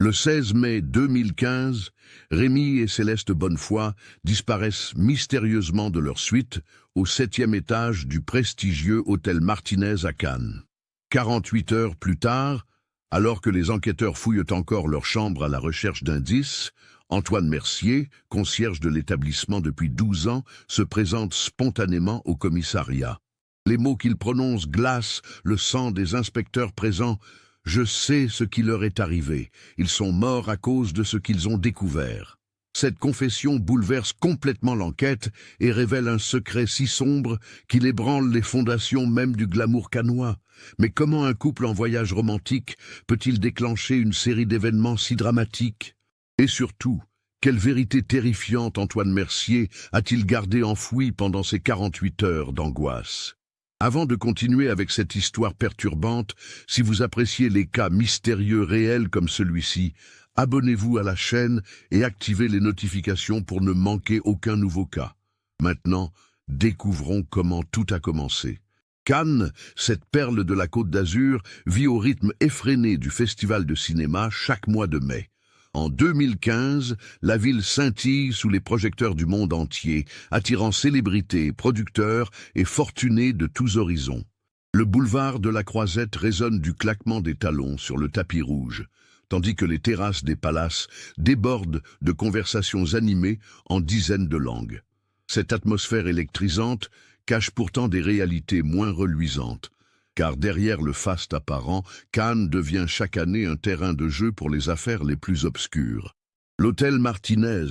Le 16 mai 2015, Rémi et Céleste Bonnefoy disparaissent mystérieusement de leur suite au 7e étage du prestigieux hôtel Martinez à Cannes. 48 heures plus tard, alors que les enquêteurs fouillent encore leur chambre à la recherche d'indices, Antoine Mercier, concierge de l'établissement depuis 12 ans, se présente spontanément au commissariat. Les mots qu'il prononce glacent le sang des inspecteurs présents. « Je sais ce qui leur est arrivé. Ils sont morts à cause de ce qu'ils ont découvert. » Cette confession bouleverse complètement l'enquête et révèle un secret si sombre qu'il ébranle les fondations même du glamour cannois. Mais comment un couple en voyage romantique peut-il déclencher une série d'événements si dramatiques? Et surtout, quelle vérité terrifiante Antoine Mercier a-t-il gardée enfouie pendant ces 48 heures d'angoisse? Avant de continuer avec cette histoire perturbante, si vous appréciez les cas mystérieux réels comme celui-ci, abonnez-vous à la chaîne et activez les notifications pour ne manquer aucun nouveau cas. Maintenant, découvrons comment tout a commencé. Cannes, cette perle de la Côte d'Azur, vit au rythme effréné du festival de cinéma chaque mois de mai. En 2015, la ville scintille sous les projecteurs du monde entier, attirant célébrités, producteurs et fortunés de tous horizons. Le boulevard de la Croisette résonne du claquement des talons sur le tapis rouge, tandis que les terrasses des palaces débordent de conversations animées en dizaines de langues. Cette atmosphère électrisante cache pourtant des réalités moins reluisantes. Car derrière le faste apparent, Cannes devient chaque année un terrain de jeu pour les affaires les plus obscures. L'hôtel Martinez,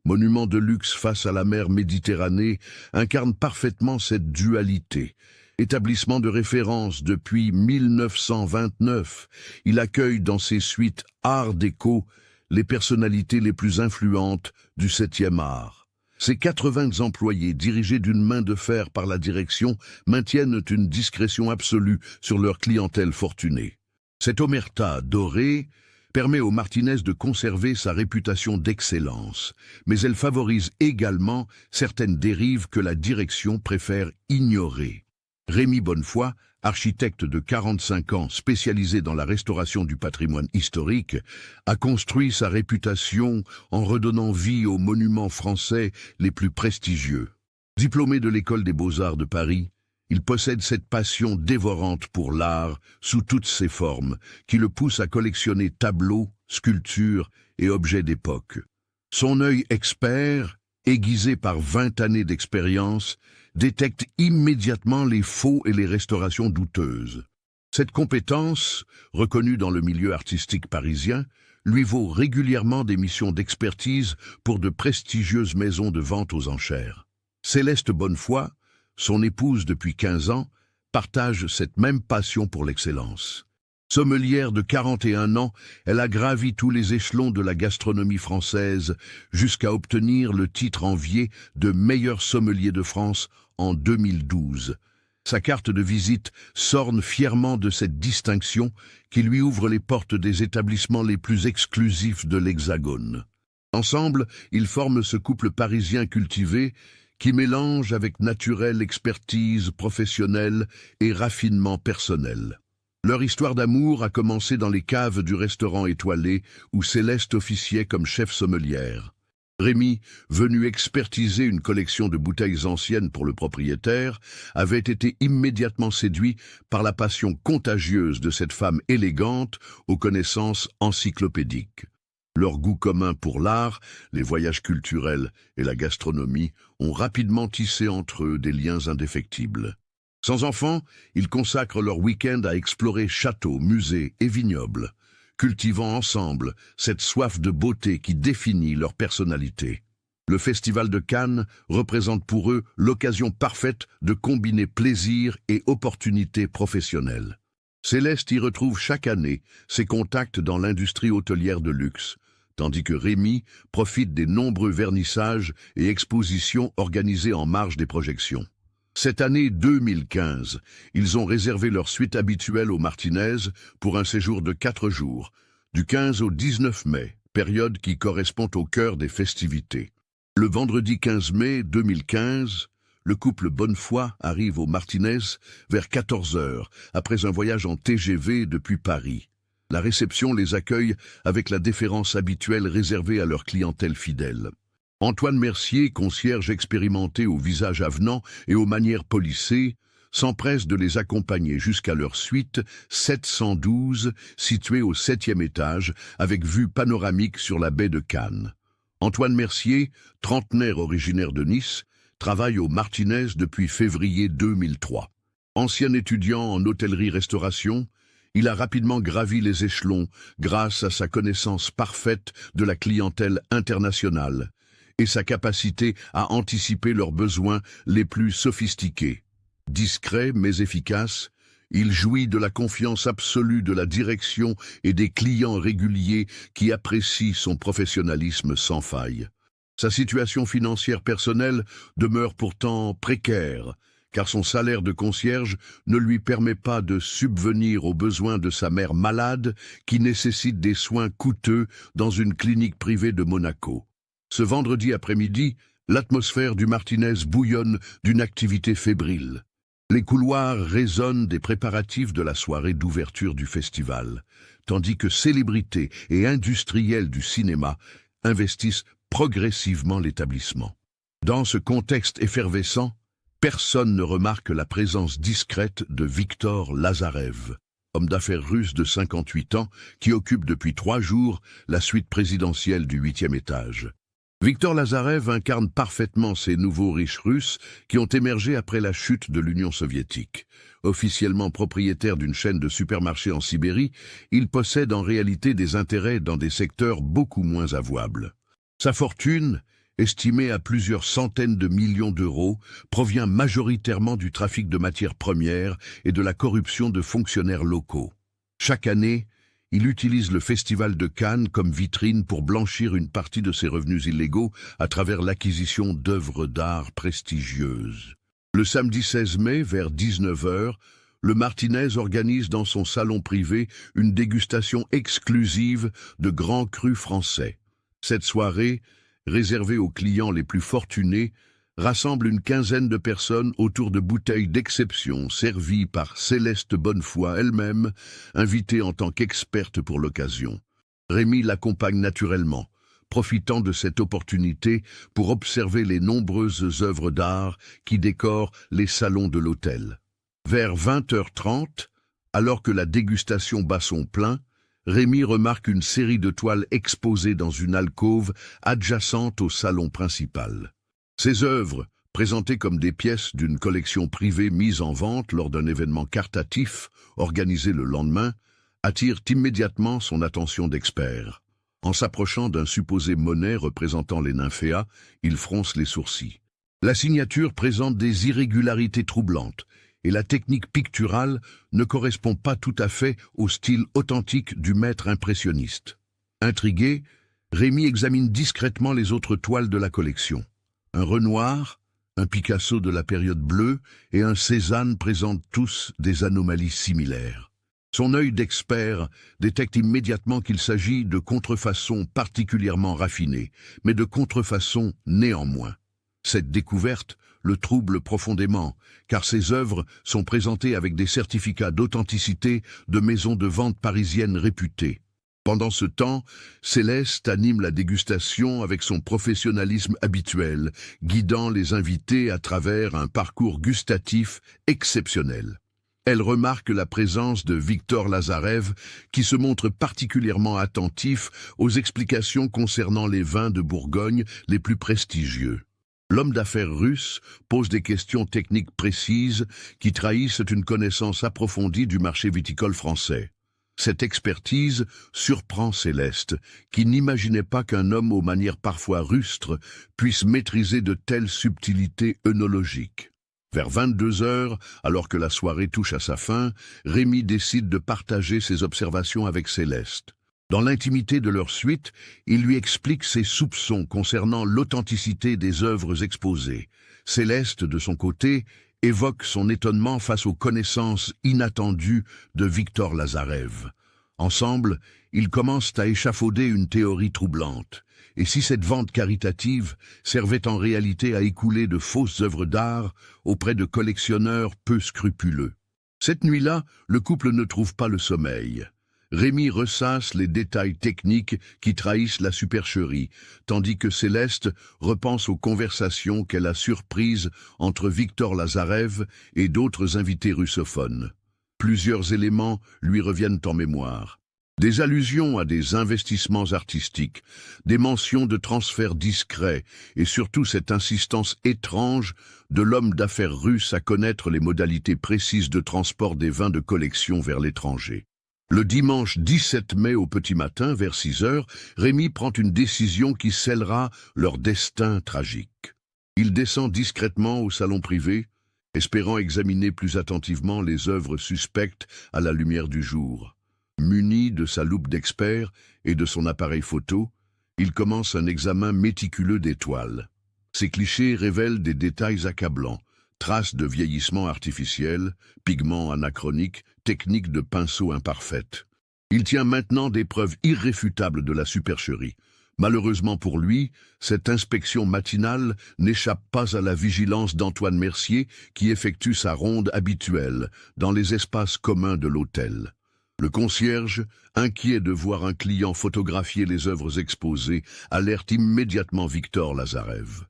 monument de luxe face à la mer Méditerranée, incarne parfaitement cette dualité. Établissement de référence depuis 1929, il accueille dans ses suites Art déco les personnalités les plus influentes du 7e art. Ces 80 employés, dirigés d'une main de fer par la direction, maintiennent une discrétion absolue sur leur clientèle fortunée. Cette omerta dorée permet au Martinez de conserver sa réputation d'excellence, mais elle favorise également certaines dérives que la direction préfère ignorer. Rémi Bonnefoy, architecte de 45 ans spécialisé dans la restauration du patrimoine historique, a construit sa réputation en redonnant vie aux monuments français les plus prestigieux. Diplômé de l'École des Beaux-Arts de Paris, il possède cette passion dévorante pour l'art sous toutes ses formes, qui le pousse à collectionner tableaux, sculptures et objets d'époque. Son œil expert, aiguisé par 20 années d'expérience, détecte immédiatement les faux et les restaurations douteuses. Cette compétence, reconnue dans le milieu artistique parisien, lui vaut régulièrement des missions d'expertise pour de prestigieuses maisons de vente aux enchères. Céleste Bonnefoy, son épouse depuis 15 ans, partage cette même passion pour l'excellence. Sommelière de 41 ans, elle a gravi tous les échelons de la gastronomie française jusqu'à obtenir le titre envié de meilleur sommelier de France en 2012. Sa carte de visite s'orne fièrement de cette distinction qui lui ouvre les portes des établissements les plus exclusifs de l'Hexagone. Ensemble, ils forment ce couple parisien cultivé qui mélange avec naturelle expertise professionnelle et raffinement personnel. Leur histoire d'amour a commencé dans les caves du restaurant étoilé où Céleste officiait comme chef sommelière. Rémi, venu expertiser une collection de bouteilles anciennes pour le propriétaire, avait été immédiatement séduit par la passion contagieuse de cette femme élégante aux connaissances encyclopédiques. Leur goût commun pour l'art, les voyages culturels et la gastronomie ont rapidement tissé entre eux des liens indéfectibles. Sans enfants, ils consacrent leur week-end à explorer châteaux, musées et vignobles, cultivant ensemble cette soif de beauté qui définit leur personnalité. Le Festival de Cannes représente pour eux l'occasion parfaite de combiner plaisir et opportunités professionnelles. Céleste y retrouve chaque année ses contacts dans l'industrie hôtelière de luxe, tandis que Rémi profite des nombreux vernissages et expositions organisées en marge des projections. Cette année 2015, ils ont réservé leur suite habituelle au Martinez pour un séjour de 4 jours, du 15 au 19 mai, période qui correspond au cœur des festivités. Le vendredi 15 mai 2015, le couple Bonnefoy arrive au Martinez vers 14 heures, après un voyage en TGV depuis Paris. La réception les accueille avec la déférence habituelle réservée à leur clientèle fidèle. Antoine Mercier, concierge expérimenté au visage avenant et aux manières polissées, s'empresse de les accompagner jusqu'à leur suite 712, située au 7e étage, avec vue panoramique sur la baie de Cannes. Antoine Mercier, trentenaire originaire de Nice, travaille au Martinez depuis février 2003. Ancien étudiant en hôtellerie-restauration, il a rapidement gravi les échelons grâce à sa connaissance parfaite de la clientèle internationale et sa capacité à anticiper leurs besoins les plus sophistiqués. Discret mais efficace, il jouit de la confiance absolue de la direction et des clients réguliers qui apprécient son professionnalisme sans faille. Sa situation financière personnelle demeure pourtant précaire, car son salaire de concierge ne lui permet pas de subvenir aux besoins de sa mère malade qui nécessite des soins coûteux dans une clinique privée de Monaco. Ce vendredi après-midi, l'atmosphère du Martinez bouillonne d'une activité fébrile. Les couloirs résonnent des préparatifs de la soirée d'ouverture du festival, tandis que célébrités et industriels du cinéma investissent progressivement l'établissement. Dans ce contexte effervescent, personne ne remarque la présence discrète de Viktor Lazarev, homme d'affaires russe de 58 ans qui occupe depuis 3 jours la suite présidentielle du 8e étage. Viktor Lazarev incarne parfaitement ces nouveaux riches russes qui ont émergé après la chute de l'Union soviétique. Officiellement propriétaire d'une chaîne de supermarchés en Sibérie, il possède en réalité des intérêts dans des secteurs beaucoup moins avouables. Sa fortune, estimée à plusieurs centaines de millions d'euros, provient majoritairement du trafic de matières premières et de la corruption de fonctionnaires locaux. Chaque année, il utilise le Festival de Cannes comme vitrine pour blanchir une partie de ses revenus illégaux à travers l'acquisition d'œuvres d'art prestigieuses. Le samedi 16 mai, vers 19h, le Martinez organise dans son salon privé une dégustation exclusive de grands crus français. Cette soirée, réservée aux clients les plus fortunés, rassemble une quinzaine de personnes autour de bouteilles d'exception servies par Céleste Bonnefoy elle-même, invitée en tant qu'experte pour l'occasion. Rémi l'accompagne naturellement, profitant de cette opportunité pour observer les nombreuses œuvres d'art qui décorent les salons de l'hôtel. Vers 20h30, alors que la dégustation bat son plein, Rémi remarque une série de toiles exposées dans une alcôve adjacente au salon principal. Ces œuvres, présentées comme des pièces d'une collection privée mise en vente lors d'un événement caritatif organisé le lendemain, attirent immédiatement son attention d'expert. En s'approchant d'un supposé Monet représentant les nymphéas, il fronce les sourcils. La signature présente des irrégularités troublantes, et la technique picturale ne correspond pas tout à fait au style authentique du maître impressionniste. Intrigué, Rémi examine discrètement les autres toiles de la collection. Un Renoir, un Picasso de la période bleue et un Cézanne présentent tous des anomalies similaires. Son œil d'expert détecte immédiatement qu'il s'agit de contrefaçons particulièrement raffinées, mais de contrefaçons néanmoins. Cette découverte le trouble profondément, car ses œuvres sont présentées avec des certificats d'authenticité de maisons de vente parisiennes réputées. Pendant ce temps, Céleste anime la dégustation avec son professionnalisme habituel, guidant les invités à travers un parcours gustatif exceptionnel. Elle remarque la présence de Viktor Lazarev, qui se montre particulièrement attentif aux explications concernant les vins de Bourgogne les plus prestigieux. L'homme d'affaires russe pose des questions techniques précises qui trahissent une connaissance approfondie du marché viticole français. Cette expertise surprend Céleste, qui n'imaginait pas qu'un homme aux manières parfois rustres puisse maîtriser de telles subtilités œnologiques. Vers 22h, alors que la soirée touche à sa fin, Rémi décide de partager ses observations avec Céleste. Dans l'intimité de leur suite, il lui explique ses soupçons concernant l'authenticité des œuvres exposées. Céleste, de son côté, évoque son étonnement face aux connaissances inattendues de Viktor Lazarev. Ensemble, ils commencent à échafauder une théorie troublante. Et si cette vente caritative servait en réalité à écouler de fausses œuvres d'art auprès de collectionneurs peu scrupuleux? Cette nuit-là, le couple ne trouve pas le sommeil. Rémi ressasse les détails techniques qui trahissent la supercherie, tandis que Céleste repense aux conversations qu'elle a surprises entre Victor Lazarev et d'autres invités russophones. Plusieurs éléments lui reviennent en mémoire. Des allusions à des investissements artistiques, des mentions de transferts discrets et surtout cette insistance étrange de l'homme d'affaires russe à connaître les modalités précises de transport des vins de collection vers l'étranger. Le dimanche 17 mai au petit matin, vers 6 heures, Rémi prend une décision qui scellera leur destin tragique. Il descend discrètement au salon privé, espérant examiner plus attentivement les œuvres suspectes à la lumière du jour. Muni de sa loupe d'expert et de son appareil photo, il commence un examen méticuleux des toiles. Ces clichés révèlent des détails accablants, traces de vieillissement artificiel, pigments anachroniques, techniques de pinceau imparfaites. Il tient maintenant des preuves irréfutables de la supercherie. Malheureusement pour lui, cette inspection matinale n'échappe pas à la vigilance d'Antoine Mercier qui effectue sa ronde habituelle dans les espaces communs de l'hôtel. Le concierge, inquiet de voir un client photographier les œuvres exposées, alerte immédiatement Victor Lazarev.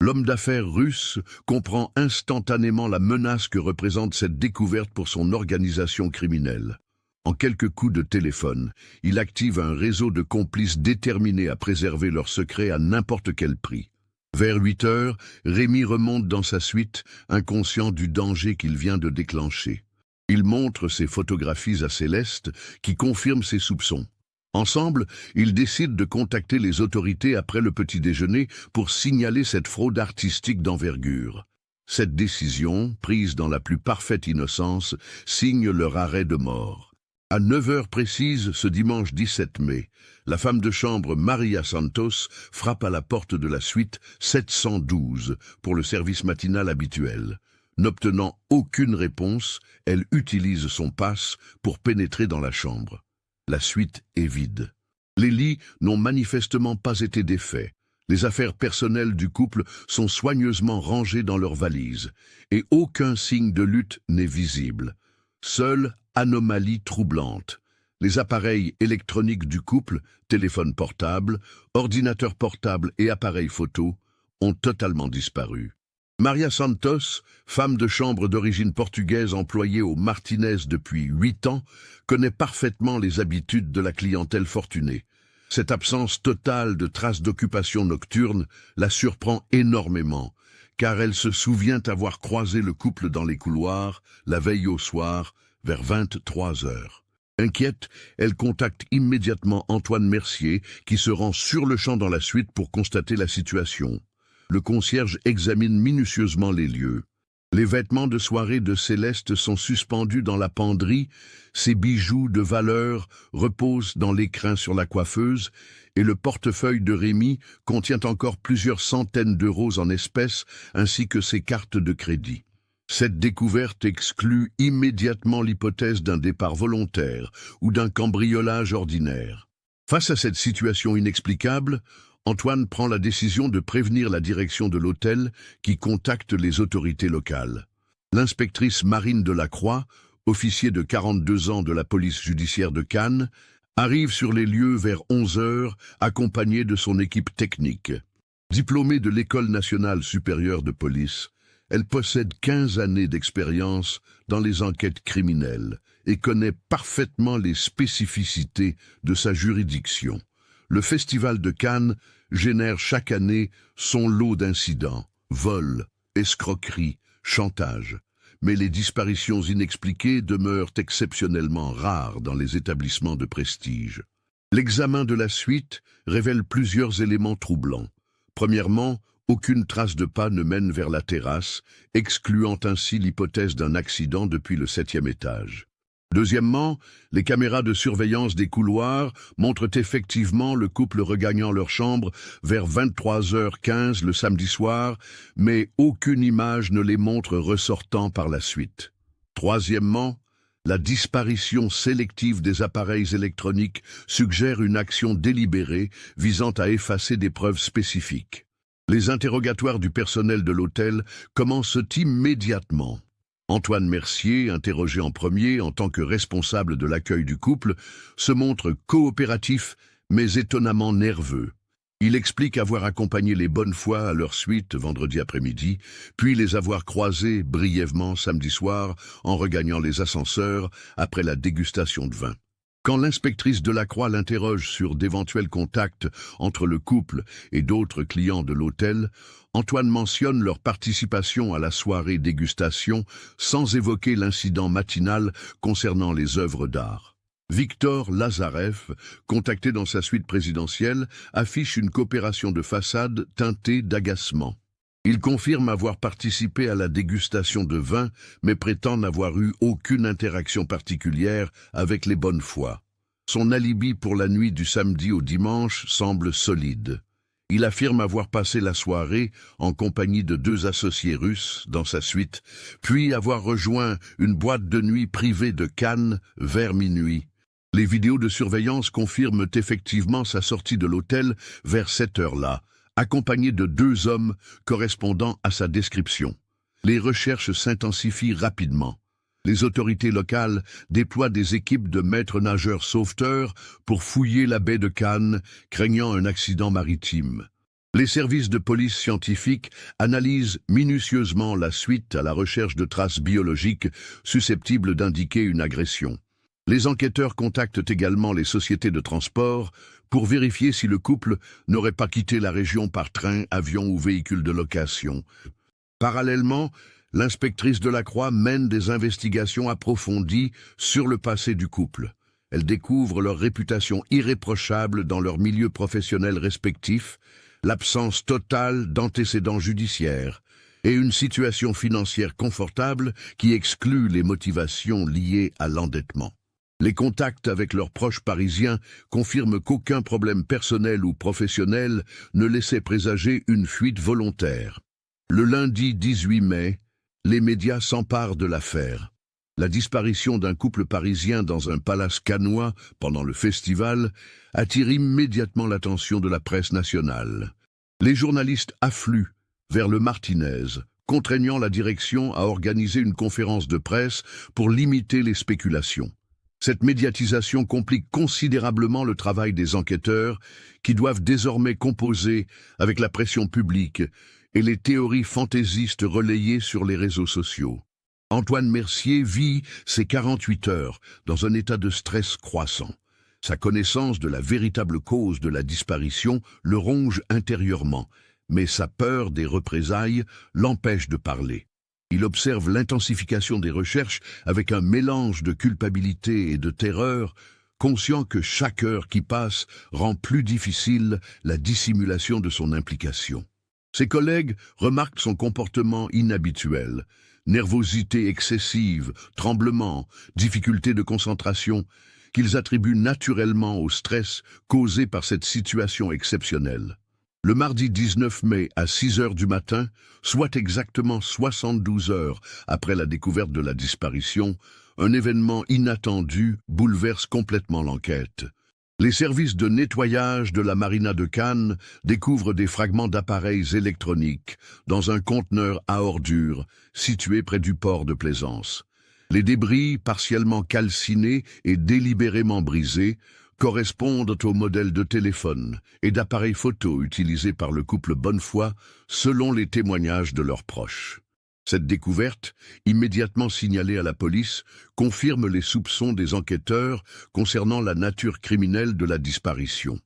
L'homme d'affaires russe comprend instantanément la menace que représente cette découverte pour son organisation criminelle. En quelques coups de téléphone, il active un réseau de complices déterminés à préserver leur secret à n'importe quel prix. Vers 8 heures, Rémi remonte dans sa suite, inconscient du danger qu'il vient de déclencher. Il montre ses photographies à Céleste, qui confirme ses soupçons. Ensemble, ils décident de contacter les autorités après le petit déjeuner pour signaler cette fraude artistique d'envergure. Cette décision, prise dans la plus parfaite innocence, signe leur arrêt de mort. À 9 heures précises, ce dimanche 17 mai, la femme de chambre Maria Santos frappe à la porte de la suite 712 pour le service matinal habituel. N'obtenant aucune réponse, elle utilise son passe pour pénétrer dans la chambre. La suite est vide. Les lits n'ont manifestement pas été défaits. Les affaires personnelles du couple sont soigneusement rangées dans leurs valises, et aucun signe de lutte n'est visible. Seule anomalie troublante. Les appareils électroniques du couple, téléphone portable, ordinateur portable et appareil photo, ont totalement disparu. Maria Santos, femme de chambre d'origine portugaise employée au Martinez depuis 8 ans, connaît parfaitement les habitudes de la clientèle fortunée. Cette absence totale de traces d'occupation nocturne la surprend énormément, car elle se souvient avoir croisé le couple dans les couloirs, la veille au soir, vers 23 heures. Inquiète, elle contacte immédiatement Antoine Mercier, qui se rend sur le champ dans la suite pour constater la situation. Le concierge examine minutieusement les lieux. Les vêtements de soirée de Céleste sont suspendus dans la penderie, ses bijoux de valeur reposent dans l'écrin sur la coiffeuse, et le portefeuille de Rémi contient encore plusieurs centaines d'euros en espèces ainsi que ses cartes de crédit. Cette découverte exclut immédiatement l'hypothèse d'un départ volontaire ou d'un cambriolage ordinaire. Face à cette situation inexplicable, Antoine prend la décision de prévenir la direction de l'hôtel qui contacte les autorités locales. L'inspectrice Marine Delacroix, officier de 42 ans de la police judiciaire de Cannes, arrive sur les lieux vers 11 heures accompagnée de son équipe technique. Diplômée de l'École nationale supérieure de police, elle possède 15 années d'expérience dans les enquêtes criminelles et connaît parfaitement les spécificités de sa juridiction. Le Festival de Cannes génère chaque année son lot d'incidents, vols, escroqueries, chantage. Mais les disparitions inexpliquées demeurent exceptionnellement rares dans les établissements de prestige. L'examen de la suite révèle plusieurs éléments troublants. Premièrement, aucune trace de pas ne mène vers la terrasse, excluant ainsi l'hypothèse d'un accident depuis le 7e étage. Deuxièmement, les caméras de surveillance des couloirs montrent effectivement le couple regagnant leur chambre vers 23h15 le samedi soir, mais aucune image ne les montre ressortant par la suite. Troisièmement, la disparition sélective des appareils électroniques suggère une action délibérée visant à effacer des preuves spécifiques. Les interrogatoires du personnel de l'hôtel commencent immédiatement. Antoine Mercier, interrogé en premier en tant que responsable de l'accueil du couple, se montre coopératif mais étonnamment nerveux. Il explique avoir accompagné les Bonnefoy à leur suite vendredi après-midi, puis les avoir croisés brièvement samedi soir en regagnant les ascenseurs après la dégustation de vin. Quand l'inspectrice Delacroix l'interroge sur d'éventuels contacts entre le couple et d'autres clients de l'hôtel, Antoine mentionne leur participation à la soirée dégustation sans évoquer l'incident matinal concernant les œuvres d'art. Victor Lazareff, contacté dans sa suite présidentielle, affiche une coopération de façade teintée d'agacement. Il confirme avoir participé à la dégustation de vin, mais prétend n'avoir eu aucune interaction particulière avec les Bonnefoy. Son alibi pour la nuit du samedi au dimanche semble solide. Il affirme avoir passé la soirée en compagnie de 2 associés russes dans sa suite, puis avoir rejoint une boîte de nuit privée de Cannes vers minuit. Les vidéos de surveillance confirment effectivement sa sortie de l'hôtel vers cette heure-là, accompagné de 2 hommes correspondant à sa description. Les recherches s'intensifient rapidement. Les autorités locales déploient des équipes de maîtres nageurs sauveteurs pour fouiller la baie de Cannes, craignant un accident maritime. Les services de police scientifique analysent minutieusement la suite à la recherche de traces biologiques susceptibles d'indiquer une agression. Les enquêteurs contactent également les sociétés de transport pour vérifier si le couple n'aurait pas quitté la région par train, avion ou véhicule de location. Parallèlement, l'inspectrice Delacroix mène des investigations approfondies sur le passé du couple. Elle découvre leur réputation irréprochable dans leurs milieux professionnels respectifs, l'absence totale d'antécédents judiciaires et une situation financière confortable qui exclut les motivations liées à l'endettement. Les contacts avec leurs proches parisiens confirment qu'aucun problème personnel ou professionnel ne laissait présager une fuite volontaire. Le lundi 18 mai, les médias s'emparent de l'affaire. La disparition d'un couple parisien dans un palace cannois pendant le festival attire immédiatement l'attention de la presse nationale. Les journalistes affluent vers le Martinez, contraignant la direction à organiser une conférence de presse pour limiter les spéculations. Cette médiatisation complique considérablement le travail des enquêteurs qui doivent désormais composer avec la pression publique et les théories fantaisistes relayées sur les réseaux sociaux. Antoine Mercier vit ses 48 heures dans un état de stress croissant. Sa connaissance de la véritable cause de la disparition le ronge intérieurement, mais sa peur des représailles l'empêche de parler. Il observe l'intensification des recherches avec un mélange de culpabilité et de terreur, conscient que chaque heure qui passe rend plus difficile la dissimulation de son implication. Ses collègues remarquent son comportement inhabituel, nervosité excessive, tremblements, difficultés de concentration, qu'ils attribuent naturellement au stress causé par cette situation exceptionnelle. Le mardi 19 mai à 6 heures du matin, soit exactement 72 heures après la découverte de la disparition, un événement inattendu bouleverse complètement l'enquête. Les services de nettoyage de la marina de Cannes découvrent des fragments d'appareils électroniques dans un conteneur à ordures situé près du port de Plaisance. Les débris, partiellement calcinés et délibérément brisés, correspondent aux modèles de téléphone et d'appareils photo utilisés par le couple Bonnefoy selon les témoignages de leurs proches. Cette découverte, immédiatement signalée à la police, confirme les soupçons des enquêteurs concernant la nature criminelle de la disparition.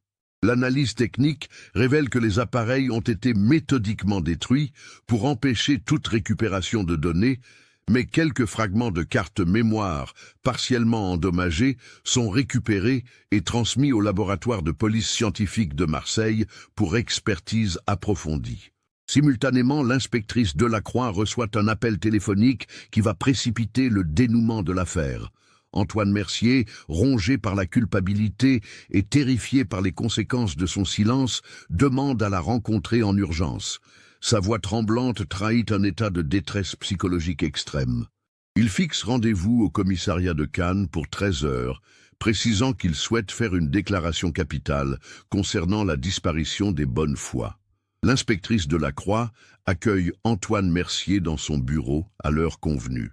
L'analyse technique révèle que les appareils ont été méthodiquement détruits pour empêcher toute récupération de données, mais quelques fragments de cartes mémoire partiellement endommagés sont récupérés et transmis au laboratoire de police scientifique de Marseille pour expertise approfondie. Simultanément, l'inspectrice Delacroix reçoit un appel téléphonique qui va précipiter le dénouement de l'affaire. Antoine Mercier, rongé par la culpabilité et terrifié par les conséquences de son silence, demande à la rencontrer en urgence. Sa voix tremblante trahit un état de détresse psychologique extrême. Il fixe rendez-vous au commissariat de Cannes pour 13 heures, précisant qu'il souhaite faire une déclaration capitale concernant la disparition des Bonnefoy. L'inspectrice Delacroix accueille Antoine Mercier dans son bureau à l'heure convenue.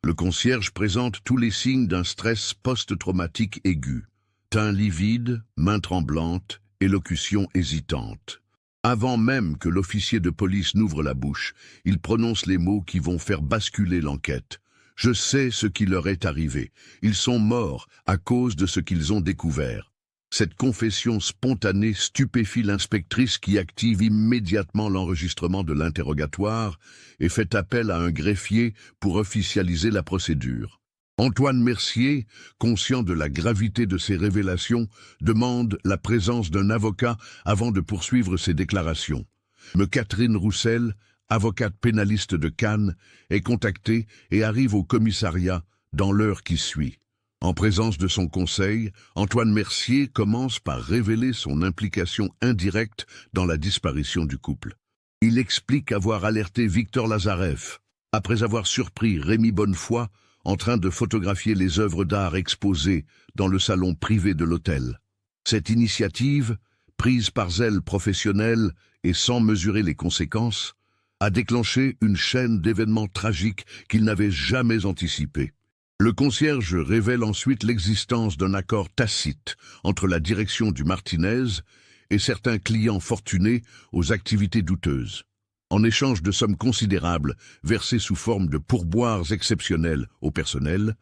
Le concierge présente tous les signes d'un stress post-traumatique aigu. Teint livide, mains tremblantes, élocution hésitante. Avant même que l'officier de police n'ouvre la bouche, il prononce les mots qui vont faire basculer l'enquête. « Je sais ce qui leur est arrivé. Ils sont morts à cause de ce qu'ils ont découvert. » Cette confession spontanée stupéfie l'inspectrice qui active immédiatement l'enregistrement de l'interrogatoire et fait appel à un greffier pour officialiser la procédure. Antoine Mercier, conscient de la gravité de ces révélations, demande la présence d'un avocat avant de poursuivre ses déclarations. Mais Catherine Roussel, avocate pénaliste de Cannes, est contactée et arrive au commissariat dans l'heure qui suit. En présence de son conseil, Antoine Mercier commence par révéler son implication indirecte dans la disparition du couple. Il explique avoir alerté Victor Lazarev, après avoir surpris Rémi Bonnefoy en train de photographier les œuvres d'art exposées dans le salon privé de l'hôtel. Cette initiative, prise par zèle professionnel et sans mesurer les conséquences, a déclenché une chaîne d'événements tragiques qu'il n'avait jamais anticipés. Le concierge révèle ensuite l'existence d'un accord tacite entre la direction du Martinez et certains clients fortunés aux activités douteuses. En échange de sommes considérables versées sous forme de pourboires exceptionnels au personnel,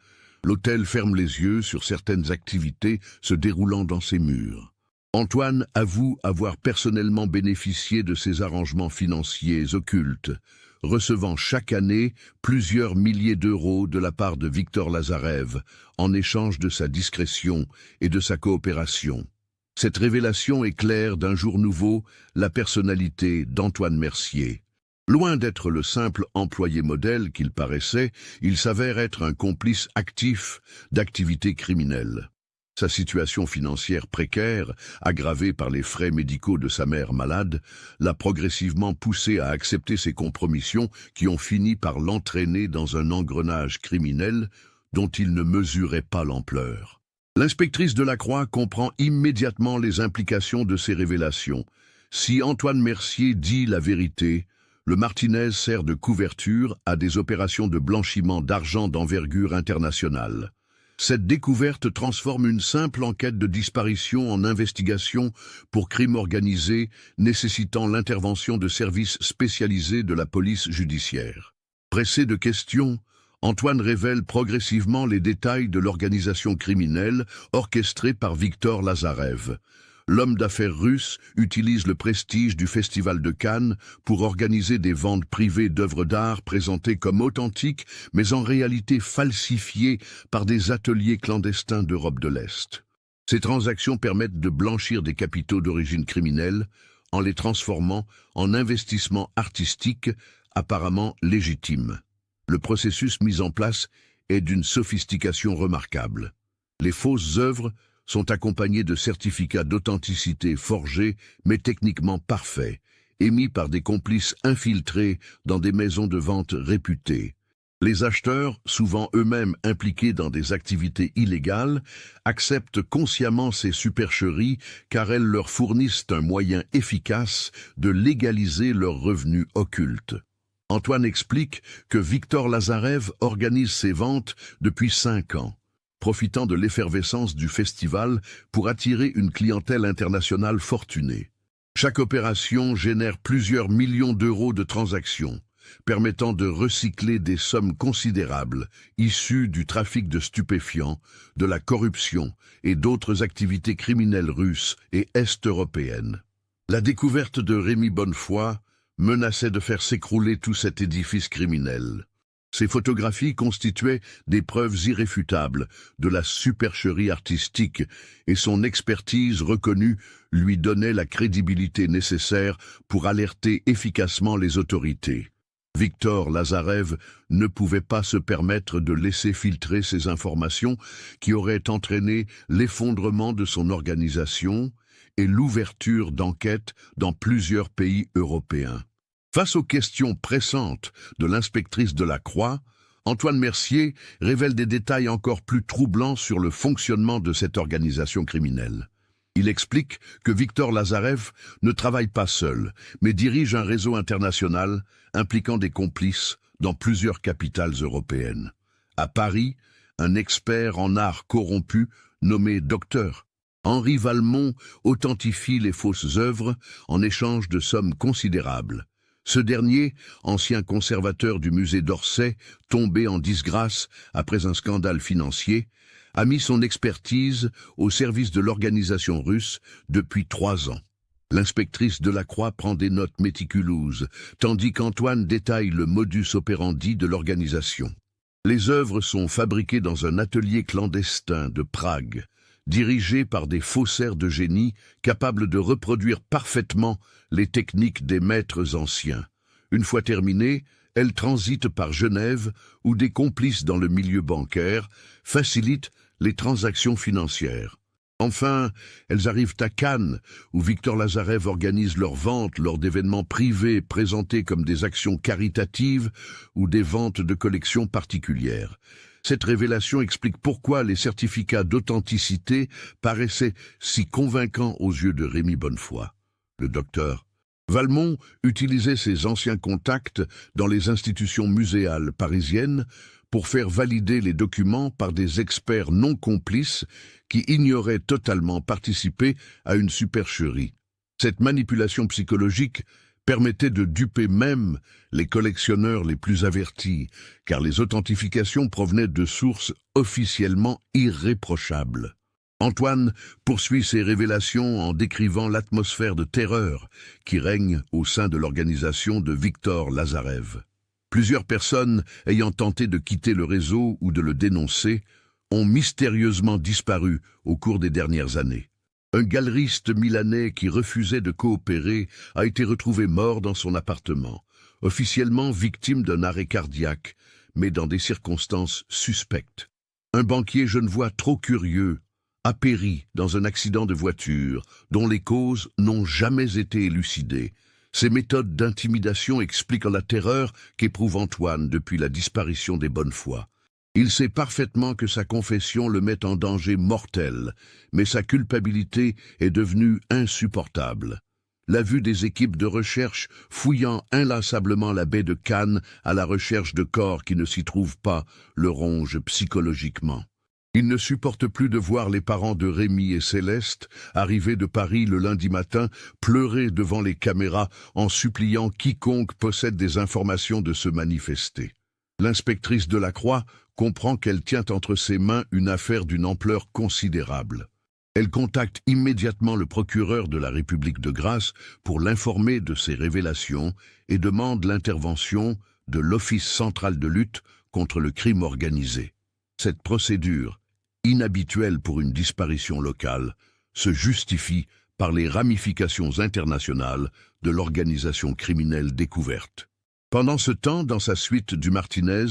l'hôtel ferme les yeux sur certaines activités se déroulant dans ses murs. Antoine avoue avoir personnellement bénéficié de ces arrangements financiers occultes, recevant chaque année plusieurs milliers d'euros de la part de Victor Lazarev en échange de sa discrétion et de sa coopération. Cette révélation éclaire d'un jour nouveau la personnalité d'Antoine Mercier. Loin d'être le simple employé modèle qu'il paraissait, il s'avère être un complice actif d'activités criminelles. Sa situation financière précaire, aggravée par les frais médicaux de sa mère malade, l'a progressivement poussé à accepter ces compromissions qui ont fini par l'entraîner dans un engrenage criminel dont il ne mesurait pas l'ampleur. L'inspectrice Delacroix comprend immédiatement les implications de ces révélations. Si Antoine Mercier dit la vérité, le Martinez sert de couverture à des opérations de blanchiment d'argent d'envergure internationale. Cette découverte transforme une simple enquête de disparition en investigation pour crime organisé nécessitant l'intervention de services spécialisés de la police judiciaire. Pressé de questions, Antoine révèle progressivement les détails de l'organisation criminelle orchestrée par Victor Lazarev. L'homme d'affaires russe utilise le prestige du Festival de Cannes pour organiser des ventes privées d'œuvres d'art présentées comme authentiques, mais en réalité falsifiées par des ateliers clandestins d'Europe de l'Est. Ces transactions permettent de blanchir des capitaux d'origine criminelle en les transformant en investissements artistiques apparemment légitimes. Le processus mis en place est d'une sophistication remarquable. Les fausses œuvres sont accompagnés de certificats d'authenticité forgés mais techniquement parfaits, émis par des complices infiltrés dans des maisons de vente réputées. Les acheteurs, souvent eux-mêmes impliqués dans des activités illégales, acceptent consciemment ces supercheries car elles leur fournissent un moyen efficace de légaliser leurs revenus occultes. Antoine explique que Victor Lazarev organise ses ventes depuis 5 ans. Profitant de l'effervescence du festival pour attirer une clientèle internationale fortunée. Chaque opération génère plusieurs millions d'euros de transactions, permettant de recycler des sommes considérables issues du trafic de stupéfiants, de la corruption et d'autres activités criminelles russes et est-européennes. La découverte de Rémi Bonnefoy menaçait de faire s'écrouler tout cet édifice criminel. Ces photographies constituaient des preuves irréfutables de la supercherie artistique et son expertise reconnue lui donnait la crédibilité nécessaire pour alerter efficacement les autorités. Victor Lazarev ne pouvait pas se permettre de laisser filtrer ces informations qui auraient entraîné l'effondrement de son organisation et l'ouverture d'enquêtes dans plusieurs pays européens. Face aux questions pressantes de l'inspectrice Delacroix, Antoine Mercier révèle des détails encore plus troublants sur le fonctionnement de cette organisation criminelle. Il explique que Victor Lazarev ne travaille pas seul, mais dirige un réseau international impliquant des complices dans plusieurs capitales européennes. À Paris, un expert en art corrompu nommé docteur Henri Valmont authentifie les fausses œuvres en échange de sommes considérables. Ce dernier, ancien conservateur du musée d'Orsay, tombé en disgrâce après un scandale financier, a mis son expertise au service de l'organisation russe depuis 3 ans. L'inspectrice Delacroix prend des notes méticuleuses, tandis qu'Antoine détaille le modus operandi de l'organisation. Les œuvres sont fabriquées dans un atelier clandestin de Prague, dirigé par des faussaires de génie capables de reproduire parfaitement les techniques des maîtres anciens. Une fois terminées, elles transitent par Genève où des complices dans le milieu bancaire facilitent les transactions financières. Enfin, elles arrivent à Cannes, où Victor Lazarev organise leur vente lors d'événements privés présentés comme des actions caritatives ou des ventes de collections particulières. Cette révélation explique pourquoi les certificats d'authenticité paraissaient si convaincants aux yeux de Rémy Bonnefoy. Le docteur Valmont utilisait ses anciens contacts dans les institutions muséales parisiennes pour faire valider les documents par des experts non complices qui ignoraient totalement participer à une supercherie. Cette manipulation psychologique permettait de duper même les collectionneurs les plus avertis, car les authentifications provenaient de sources officiellement irréprochables. Antoine poursuit ses révélations en décrivant l'atmosphère de terreur qui règne au sein de l'organisation de Victor Lazarev. Plusieurs personnes ayant tenté de quitter le réseau ou de le dénoncer ont mystérieusement disparu au cours des dernières années. Un galeriste milanais qui refusait de coopérer a été retrouvé mort dans son appartement, officiellement victime d'un arrêt cardiaque, mais dans des circonstances suspectes. Un banquier genevois trop curieux a péri dans un accident de voiture dont les causes n'ont jamais été élucidées. Ces méthodes d'intimidation expliquent la terreur qu'éprouve Antoine depuis la disparition des Bonnefoy. Il sait parfaitement que sa confession le met en danger mortel, mais sa culpabilité est devenue insupportable. La vue des équipes de recherche fouillant inlassablement la baie de Cannes à la recherche de corps qui ne s'y trouvent pas le ronge psychologiquement. Il ne supporte plus de voir les parents de Rémy et Céleste, arrivés de Paris le lundi matin, pleurer devant les caméras en suppliant quiconque possède des informations de se manifester. L'inspectrice Delacroix comprend qu'elle tient entre ses mains une affaire d'une ampleur considérable. Elle contacte immédiatement le procureur de la République de Grasse pour l'informer de ces révélations et demande l'intervention de l'Office central de lutte contre le crime organisé. Cette procédure, inhabituelle pour une disparition locale, se justifie par les ramifications internationales de l'organisation criminelle découverte. Pendant ce temps, dans sa suite du Martinez,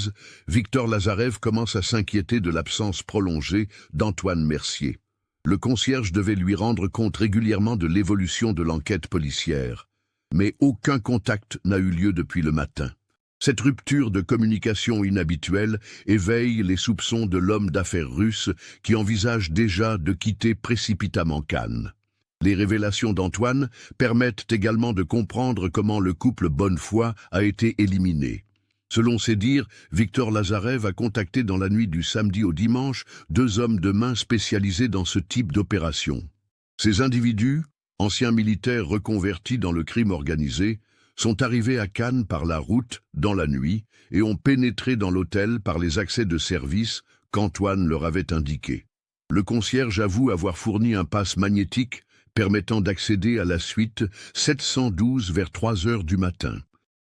Victor Lazarev commence à s'inquiéter de l'absence prolongée d'Antoine Mercier. Le concierge devait lui rendre compte régulièrement de l'évolution de l'enquête policière, mais aucun contact n'a eu lieu depuis le matin. Cette rupture de communication inhabituelle éveille les soupçons de l'homme d'affaires russe qui envisage déjà de quitter précipitamment Cannes. Les révélations d'Antoine permettent également de comprendre comment le couple Bonnefoy a été éliminé. Selon ses dires, Victor Lazarev a contacté dans la nuit du samedi au dimanche 2 hommes de main spécialisés dans ce type d'opération. Ces individus, anciens militaires reconvertis dans le crime organisé, sont arrivés à Cannes par la route dans la nuit et ont pénétré dans l'hôtel par les accès de service qu'Antoine leur avait indiqués. Le concierge avoue avoir fourni un passe magnétique permettant d'accéder à la suite 712 vers 3 heures du matin.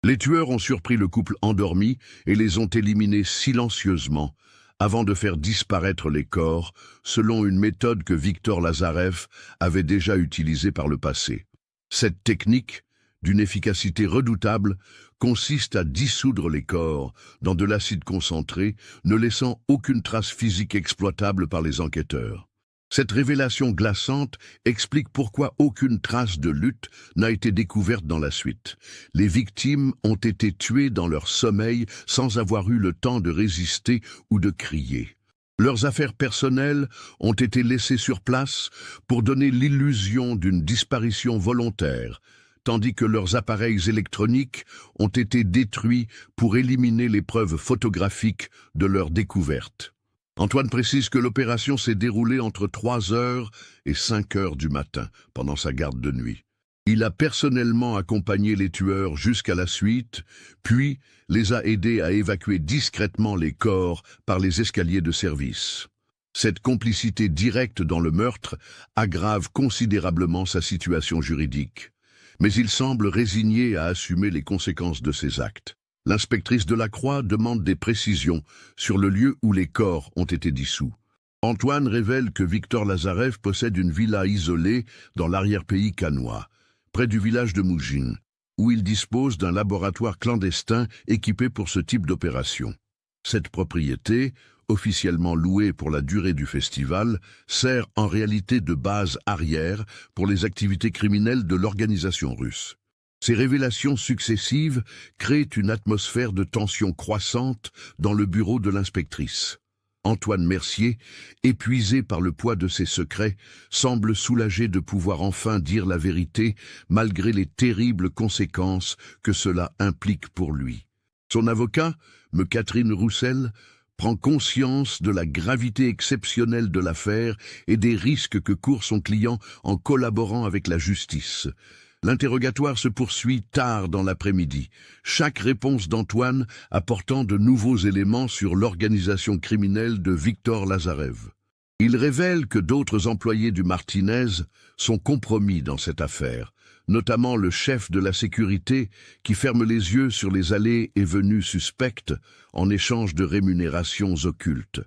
Les tueurs ont surpris le couple endormi et les ont éliminés silencieusement avant de faire disparaître les corps, selon une méthode que Victor Lazarev avait déjà utilisée par le passé. Cette technique, d'une efficacité redoutable, consiste à dissoudre les corps dans de l'acide concentré, ne laissant aucune trace physique exploitable par les enquêteurs. Cette révélation glaçante explique pourquoi aucune trace de lutte n'a été découverte dans la suite. Les victimes ont été tuées dans leur sommeil sans avoir eu le temps de résister ou de crier. Leurs affaires personnelles ont été laissées sur place pour donner l'illusion d'une disparition volontaire, tandis que leurs appareils électroniques ont été détruits pour éliminer les preuves photographiques de leur découverte. Antoine précise que l'opération s'est déroulée entre 3 heures et 5 heures du matin, pendant sa garde de nuit. Il a personnellement accompagné les tueurs jusqu'à la suite, puis les a aidés à évacuer discrètement les corps par les escaliers de service. Cette complicité directe dans le meurtre aggrave considérablement sa situation juridique. Mais il semble résigné à assumer les conséquences de ses actes. L'inspectrice Delacroix demande des précisions sur le lieu où les corps ont été dissous. Antoine révèle que Victor Lazarev possède une villa isolée dans l'arrière-pays cannois, près du village de Mougine, où il dispose d'un laboratoire clandestin équipé pour ce type d'opération. Cette propriété, officiellement louée pour la durée du festival, sert en réalité de base arrière pour les activités criminelles de l'organisation russe. Ces révélations successives créent une atmosphère de tension croissante dans le bureau de l'inspectrice. Antoine Mercier, épuisé par le poids de ses secrets, semble soulagé de pouvoir enfin dire la vérité malgré les terribles conséquences que cela implique pour lui. Son avocat, Me Catherine Roussel, prend conscience de la gravité exceptionnelle de l'affaire et des risques que court son client en collaborant avec la justice. L'interrogatoire se poursuit tard dans l'après-midi, chaque réponse d'Antoine apportant de nouveaux éléments sur l'organisation criminelle de Victor Lazarev. Il révèle que d'autres employés du Martinez sont compromis dans cette affaire, notamment le chef de la sécurité qui ferme les yeux sur les allées et venues suspectes en échange de rémunérations occultes.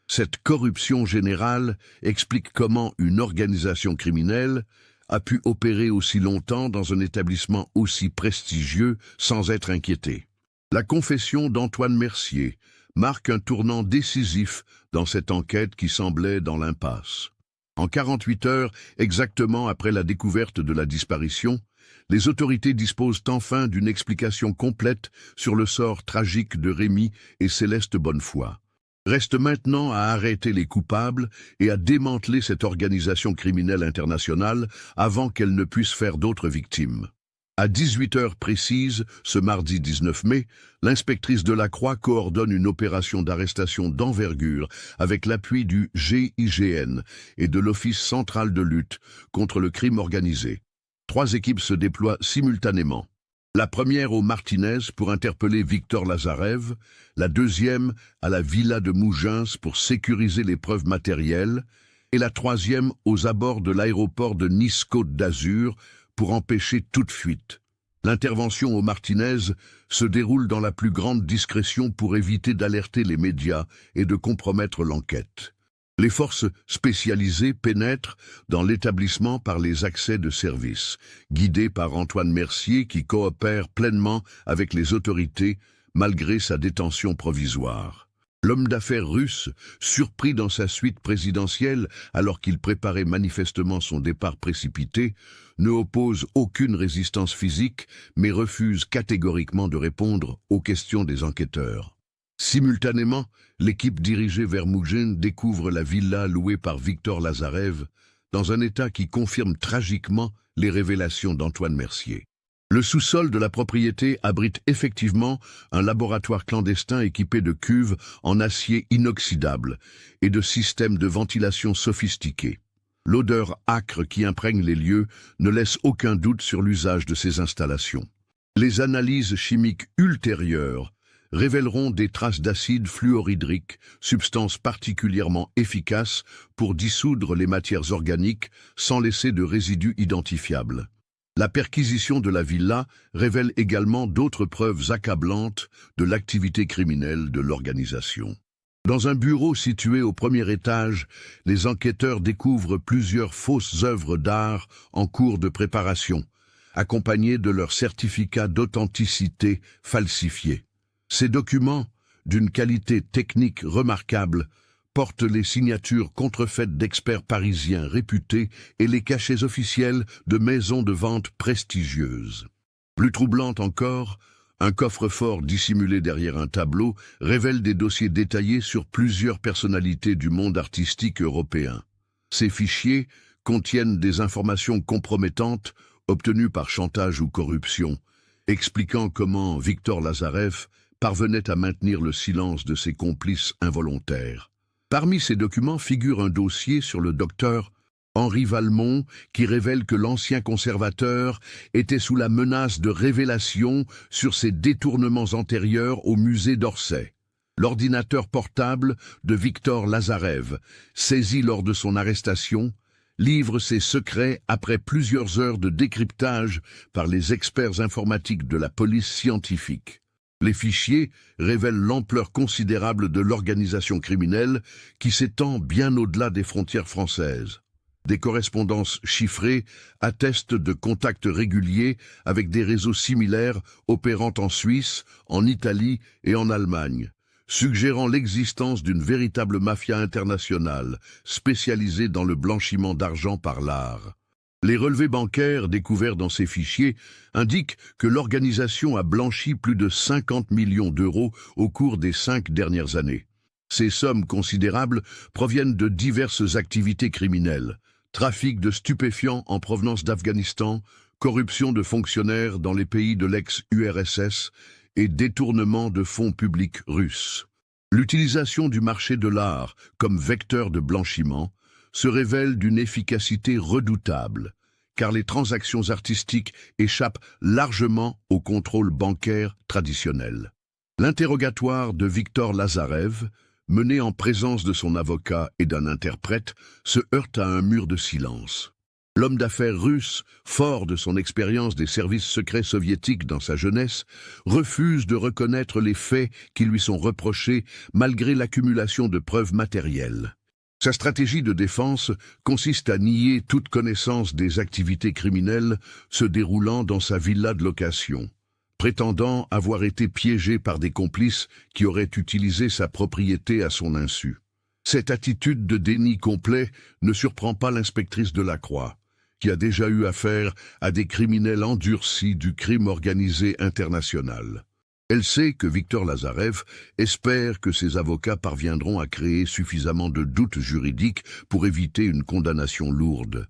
Cette corruption générale explique comment une organisation criminelle a pu opérer aussi longtemps dans un établissement aussi prestigieux sans être inquiété. La confession d'Antoine Mercier marque un tournant décisif dans cette enquête qui semblait dans l'impasse. En 48 heures, exactement après la découverte de la disparition, les autorités disposent enfin d'une explication complète sur le sort tragique de Rémi et Céleste Bonnefoy. Reste maintenant à arrêter les coupables et à démanteler cette organisation criminelle internationale avant qu'elle ne puisse faire d'autres victimes. À 18 heures précises, ce mardi 19 mai, l'inspectrice Delacroix coordonne une opération d'arrestation d'envergure avec l'appui du GIGN et de l'Office central de lutte contre le crime organisé. 3 équipes se déploient simultanément. La première au Martinez pour interpeller Victor Lazarev, la deuxième à la villa de Mougins pour sécuriser les preuves matérielles, et la troisième aux abords de l'aéroport de Nice-Côte d'Azur pour empêcher toute fuite. L'intervention au Martinez se déroule dans la plus grande discrétion pour éviter d'alerter les médias et de compromettre l'enquête. Les forces spécialisées pénètrent dans l'établissement par les accès de service, guidés par Antoine Mercier qui coopère pleinement avec les autorités malgré sa détention provisoire. L'homme d'affaires russe, surpris dans sa suite présidentielle alors qu'il préparait manifestement son départ précipité, ne oppose aucune résistance physique mais refuse catégoriquement de répondre aux questions des enquêteurs. Simultanément, l'équipe dirigée vers Mougine découvre la villa louée par Victor Lazarev dans un état qui confirme tragiquement les révélations d'Antoine Mercier. Le sous-sol de la propriété abrite effectivement un laboratoire clandestin équipé de cuves en acier inoxydable et de systèmes de ventilation sophistiqués. L'odeur âcre qui imprègne les lieux ne laisse aucun doute sur l'usage de ces installations. Les analyses chimiques ultérieures révéleront des traces d'acide fluorhydrique, substance particulièrement efficace pour dissoudre les matières organiques sans laisser de résidus identifiables. La perquisition de la villa révèle également d'autres preuves accablantes de l'activité criminelle de l'organisation. Dans un bureau situé au premier étage, les enquêteurs découvrent plusieurs fausses œuvres d'art en cours de préparation, accompagnées de leurs certificats d'authenticité falsifiés. Ces documents, d'une qualité technique remarquable, portent les signatures contrefaites d'experts parisiens réputés et les cachets officiels de maisons de vente prestigieuses. Plus troublant encore, un coffre-fort dissimulé derrière un tableau révèle des dossiers détaillés sur plusieurs personnalités du monde artistique européen. Ces fichiers contiennent des informations compromettantes obtenus par chantage ou corruption, expliquant comment Victor Lazarev parvenait à maintenir le silence de ses complices involontaires. Parmi ces documents figure un dossier sur le docteur Henri Valmont qui révèle que l'ancien conservateur était sous la menace de révélations sur ses détournements antérieurs au musée d'Orsay. L'ordinateur portable de Victor Lazarev, saisi lors de son arrestation, livre ses secrets après plusieurs heures de décryptage par les experts informatiques de la police scientifique. Les fichiers révèlent l'ampleur considérable de l'organisation criminelle qui s'étend bien au-delà des frontières françaises. Des correspondances chiffrées attestent de contacts réguliers avec des réseaux similaires opérant en Suisse, en Italie et en Allemagne, suggérant l'existence d'une véritable mafia internationale spécialisée dans le blanchiment d'argent par l'art. Les relevés bancaires découverts dans ces fichiers indiquent que l'organisation a blanchi plus de 50 millions d'euros au cours des 5 dernières années. Ces sommes considérables proviennent de diverses activités criminelles: trafic de stupéfiants en provenance d'Afghanistan, corruption de fonctionnaires dans les pays de l'ex-URSS et détournement de fonds publics russes. L'utilisation du marché de l'art comme vecteur de blanchiment se révèle d'une efficacité redoutable, car les transactions artistiques échappent largement au contrôle bancaire traditionnel. L'interrogatoire de Victor Lazarev, mené en présence de son avocat et d'un interprète, se heurte à un mur de silence. L'homme d'affaires russe, fort de son expérience des services secrets soviétiques dans sa jeunesse, refuse de reconnaître les faits qui lui sont reprochés malgré l'accumulation de preuves matérielles. Sa stratégie de défense consiste à nier toute connaissance des activités criminelles se déroulant dans sa villa de location, prétendant avoir été piégé par des complices qui auraient utilisé sa propriété à son insu. Cette attitude de déni complet ne surprend pas l'inspectrice Delacroix, qui a déjà eu affaire à des criminels endurcis du crime organisé international. Elle sait que Victor Lazarev espère que ses avocats parviendront à créer suffisamment de doutes juridiques pour éviter une condamnation lourde.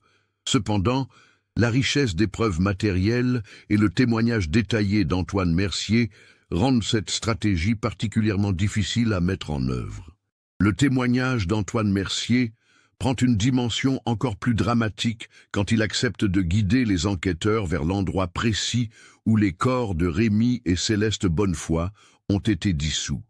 Cependant, la richesse des preuves matérielles et le témoignage détaillé d'Antoine Mercier rendent cette stratégie particulièrement difficile à mettre en œuvre. Le témoignage d'Antoine Mercier prend une dimension encore plus dramatique quand il accepte de guider les enquêteurs vers l'endroit précis où les corps de Rémy et Céleste Bonnefoy ont été dissous.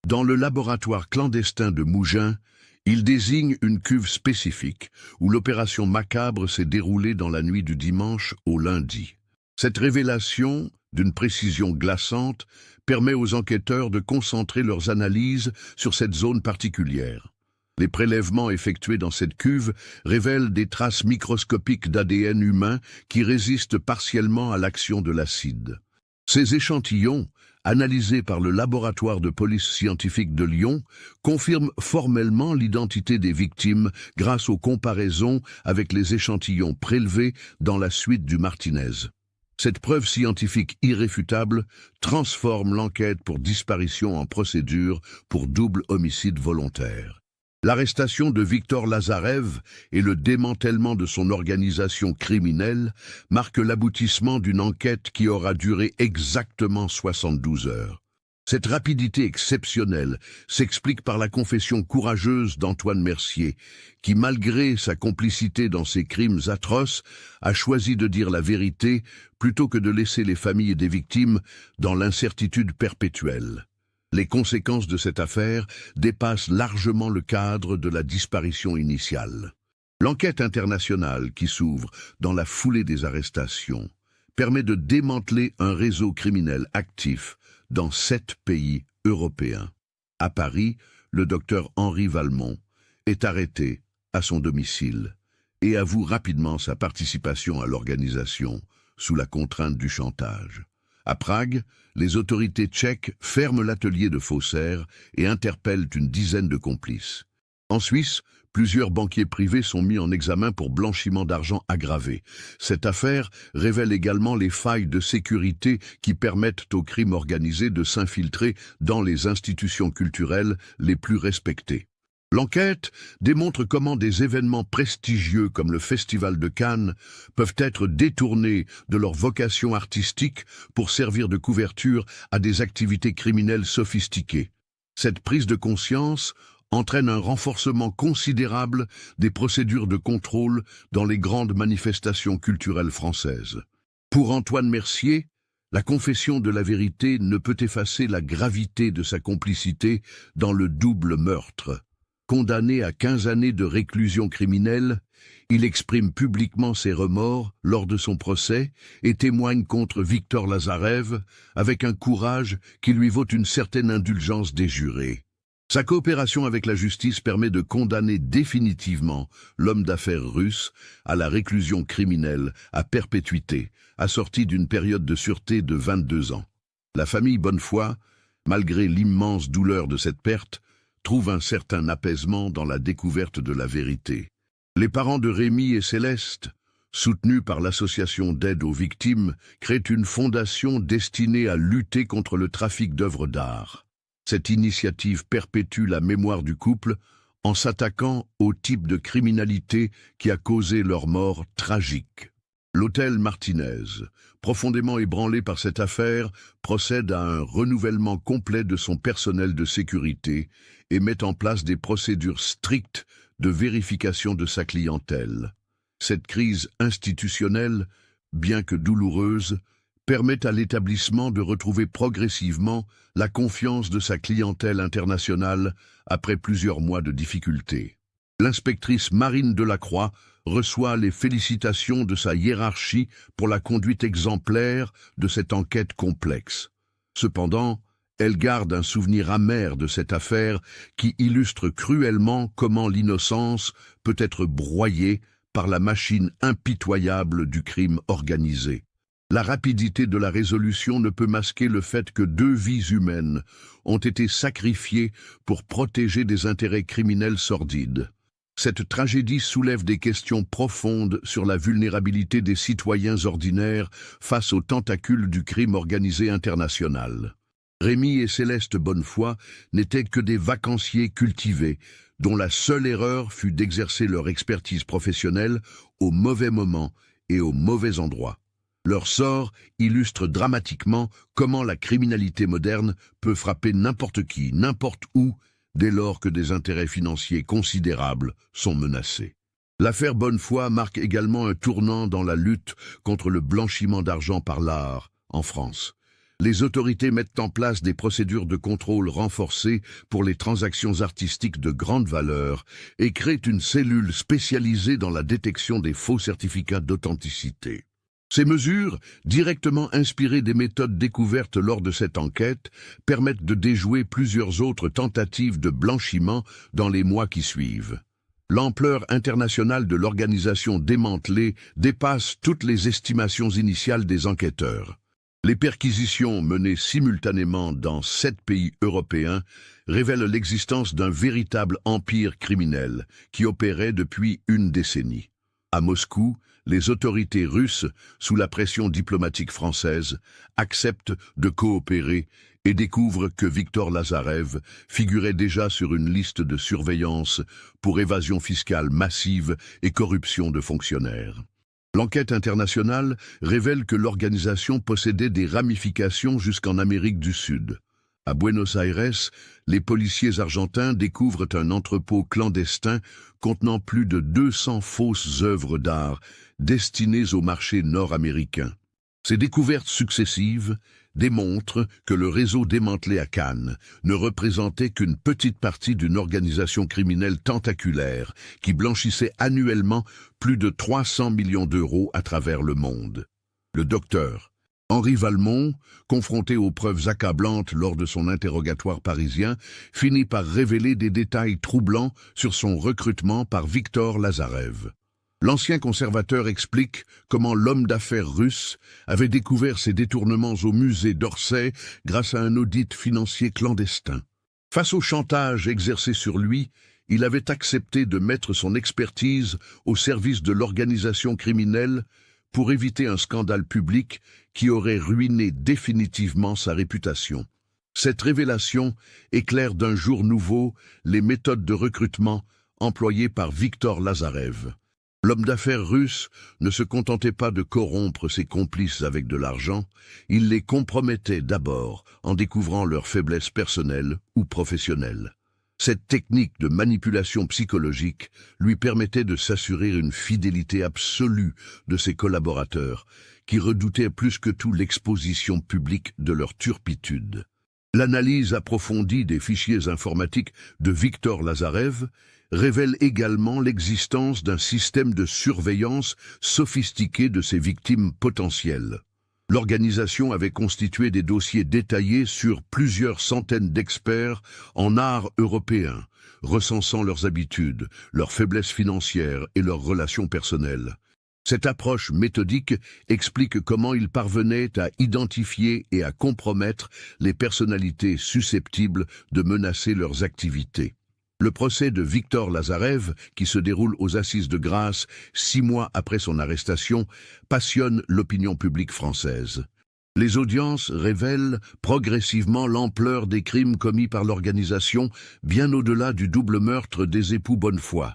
Dans le laboratoire clandestin de Mougins, il désigne une cuve spécifique où l'opération macabre s'est déroulée dans la nuit du dimanche au lundi. Cette révélation, d'une précision glaçante, permet aux enquêteurs de concentrer leurs analyses sur cette zone particulière. Les prélèvements effectués dans cette cuve révèlent des traces microscopiques d'ADN humain qui résistent partiellement à l'action de l'acide. Ces échantillons, analysés par le laboratoire de police scientifique de Lyon, confirment formellement l'identité des victimes grâce aux comparaisons avec les échantillons prélevés dans la suite du Martinez. Cette preuve scientifique irréfutable transforme l'enquête pour disparition en procédure pour double homicide volontaire. L'arrestation de Victor Lazarev et le démantèlement de son organisation criminelle marquent l'aboutissement d'une enquête qui aura duré exactement 72 heures. Cette rapidité exceptionnelle s'explique par la confession courageuse d'Antoine Mercier, qui, malgré sa complicité dans ces crimes atroces, a choisi de dire la vérité plutôt que de laisser les familles des victimes dans l'incertitude perpétuelle. Les conséquences de cette affaire dépassent largement le cadre de la disparition initiale. L'enquête internationale qui s'ouvre dans la foulée des arrestations permet de démanteler un réseau criminel actif dans 7 pays européens. À Paris, le docteur Henri Valmont est arrêté à son domicile et avoue rapidement sa participation à l'organisation sous la contrainte du chantage. À Prague, les autorités tchèques ferment l'atelier de faussaires et interpellent une dizaine de complices. En Suisse, plusieurs banquiers privés sont mis en examen pour blanchiment d'argent aggravé. Cette affaire révèle également les failles de sécurité qui permettent au crime organisé de s'infiltrer dans les institutions culturelles les plus respectées. L'enquête démontre comment des événements prestigieux comme le Festival de Cannes peuvent être détournés de leur vocation artistique pour servir de couverture à des activités criminelles sophistiquées. Cette prise de conscience entraîne un renforcement considérable des procédures de contrôle dans les grandes manifestations culturelles françaises. Pour Antoine Mercier, la confession de la vérité ne peut effacer la gravité de sa complicité dans le double meurtre. Condamné à 15 années de réclusion criminelle, il exprime publiquement ses remords lors de son procès et témoigne contre Victor Lazarev avec un courage qui lui vaut une certaine indulgence des jurés. Sa coopération avec la justice permet de condamner définitivement l'homme d'affaires russe à la réclusion criminelle à perpétuité, assortie d'une période de sûreté de 22 ans. La famille Bonnefoy, malgré l'immense douleur de cette perte, trouve un certain apaisement dans la découverte de la vérité. Les parents de Rémi et Céleste, soutenus par l'association d'aide aux victimes, créent une fondation destinée à lutter contre le trafic d'œuvres d'art. Cette initiative perpétue la mémoire du couple en s'attaquant au type de criminalité qui a causé leur mort tragique. L'hôtel Martinez, profondément ébranlé par cette affaire, procède à un renouvellement complet de son personnel de sécurité et met en place des procédures strictes de vérification de sa clientèle. Cette crise institutionnelle, bien que douloureuse, permet à l'établissement de retrouver progressivement la confiance de sa clientèle internationale après plusieurs mois de difficultés. L'inspectrice Marine Delacroix reçoit les félicitations de sa hiérarchie pour la conduite exemplaire de cette enquête complexe. Cependant, elle garde un souvenir amer de cette affaire qui illustre cruellement comment l'innocence peut être broyée par la machine impitoyable du crime organisé. La rapidité de la résolution ne peut masquer le fait que 2 vies humaines ont été sacrifiées pour protéger des intérêts criminels sordides. Cette tragédie soulève des questions profondes sur la vulnérabilité des citoyens ordinaires face aux tentacules du crime organisé international. Rémi et Céleste Bonnefoy n'étaient que des vacanciers cultivés, dont la seule erreur fut d'exercer leur expertise professionnelle au mauvais moment et au mauvais endroit. Leur sort illustre dramatiquement comment la criminalité moderne peut frapper n'importe qui, n'importe où, dès lors que des intérêts financiers considérables sont menacés. L'affaire Bonnefoy marque également un tournant dans la lutte contre le blanchiment d'argent par l'art en France. Les autorités mettent en place des procédures de contrôle renforcées pour les transactions artistiques de grande valeur et créent une cellule spécialisée dans la détection des faux certificats d'authenticité. Ces mesures, directement inspirées des méthodes découvertes lors de cette enquête, permettent de déjouer plusieurs autres tentatives de blanchiment dans les mois qui suivent. L'ampleur internationale de l'organisation démantelée dépasse toutes les estimations initiales des enquêteurs. Les perquisitions menées simultanément dans 7 pays européens révèlent l'existence d'un véritable empire criminel qui opérait depuis une décennie. À Moscou, les autorités russes, sous la pression diplomatique française, acceptent de coopérer et découvrent que Victor Lazarev figurait déjà sur une liste de surveillance pour évasion fiscale massive et corruption de fonctionnaires. L'enquête internationale révèle que l'organisation possédait des ramifications jusqu'en Amérique du Sud. À Buenos Aires, les policiers argentins découvrent un entrepôt clandestin contenant plus de 200 fausses œuvres d'art destinées au marché nord-américain. Ces découvertes successives démontrent que le réseau démantelé à Cannes ne représentait qu'une petite partie d'une organisation criminelle tentaculaire qui blanchissait annuellement plus de 300 millions d'euros à travers le monde. Le docteur Henri Valmont, confronté aux preuves accablantes lors de son interrogatoire parisien, finit par révéler des détails troublants sur son recrutement par Victor Lazarev. L'ancien conservateur explique comment l'homme d'affaires russe avait découvert ses détournements au musée d'Orsay grâce à un audit financier clandestin. Face au chantage exercé sur lui, il avait accepté de mettre son expertise au service de l'organisation criminelle pour éviter un scandale public qui aurait ruiné définitivement sa réputation. Cette révélation éclaire d'un jour nouveau les méthodes de recrutement employées par Viktor Lazarev. L'homme d'affaires russe ne se contentait pas de corrompre ses complices avec de l'argent, il les compromettait d'abord en découvrant leurs faiblesses personnelles ou professionnelles. Cette technique de manipulation psychologique lui permettait de s'assurer une fidélité absolue de ses collaborateurs, qui redoutaient plus que tout l'exposition publique de leur turpitude. L'analyse approfondie des fichiers informatiques de Viktor Lazarev révèle également l'existence d'un système de surveillance sophistiqué de ses victimes potentielles. L'organisation avait constitué des dossiers détaillés sur plusieurs centaines d'experts en art européen, recensant leurs habitudes, leurs faiblesses financières et leurs relations personnelles. Cette approche méthodique explique comment ils parvenaient à identifier et à compromettre les personnalités susceptibles de menacer leurs activités. Le procès de Viktor Lazarev, qui se déroule aux Assises de Grasse 6 mois après son arrestation, passionne l'opinion publique française. Les audiences révèlent progressivement l'ampleur des crimes commis par l'organisation, bien au-delà du double meurtre des époux Bonnefoy.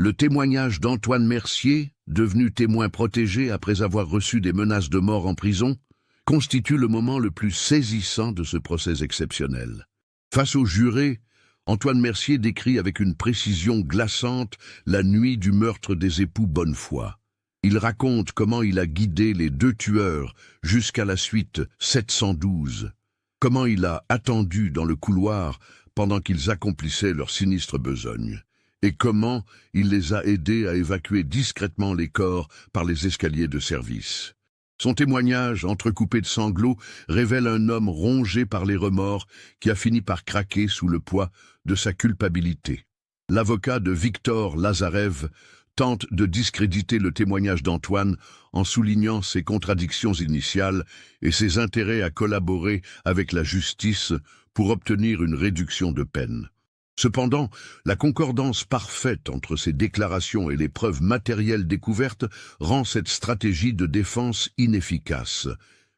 Le témoignage d'Antoine Mercier, devenu témoin protégé après avoir reçu des menaces de mort en prison, constitue le moment le plus saisissant de ce procès exceptionnel. Face aux jurés, Antoine Mercier décrit avec une précision glaçante la nuit du meurtre des époux Bonnefoy. Il raconte comment il a guidé les 2 tueurs jusqu'à la suite 712, comment il a attendu dans le couloir pendant qu'ils accomplissaient leur sinistre besogne, et comment il les a aidés à évacuer discrètement les corps par les escaliers de service. Son témoignage, entrecoupé de sanglots, révèle un homme rongé par les remords qui a fini par craquer sous le poids de sa culpabilité. L'avocat de Viktor Lazarev tente de discréditer le témoignage d'Antoine en soulignant ses contradictions initiales et ses intérêts à collaborer avec la justice pour obtenir une réduction de peine. Cependant, la concordance parfaite entre ces déclarations et les preuves matérielles découvertes rend cette stratégie de défense inefficace.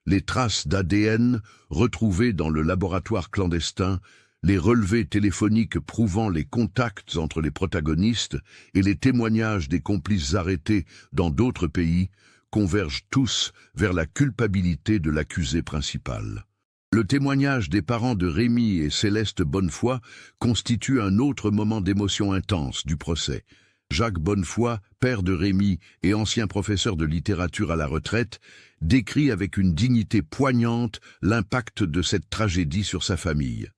Les traces d'ADN retrouvées dans le laboratoire clandestin, les relevés téléphoniques prouvant les contacts entre les protagonistes et les témoignages des complices arrêtés dans d'autres pays convergent tous vers la culpabilité de l'accusé principal. Le témoignage des parents de Rémy et Céleste Bonnefoy constitue un autre moment d'émotion intense du procès. Jacques Bonnefoy, père de Rémy et ancien professeur de littérature à la retraite, décrit avec une dignité poignante l'impact de cette tragédie sur sa famille.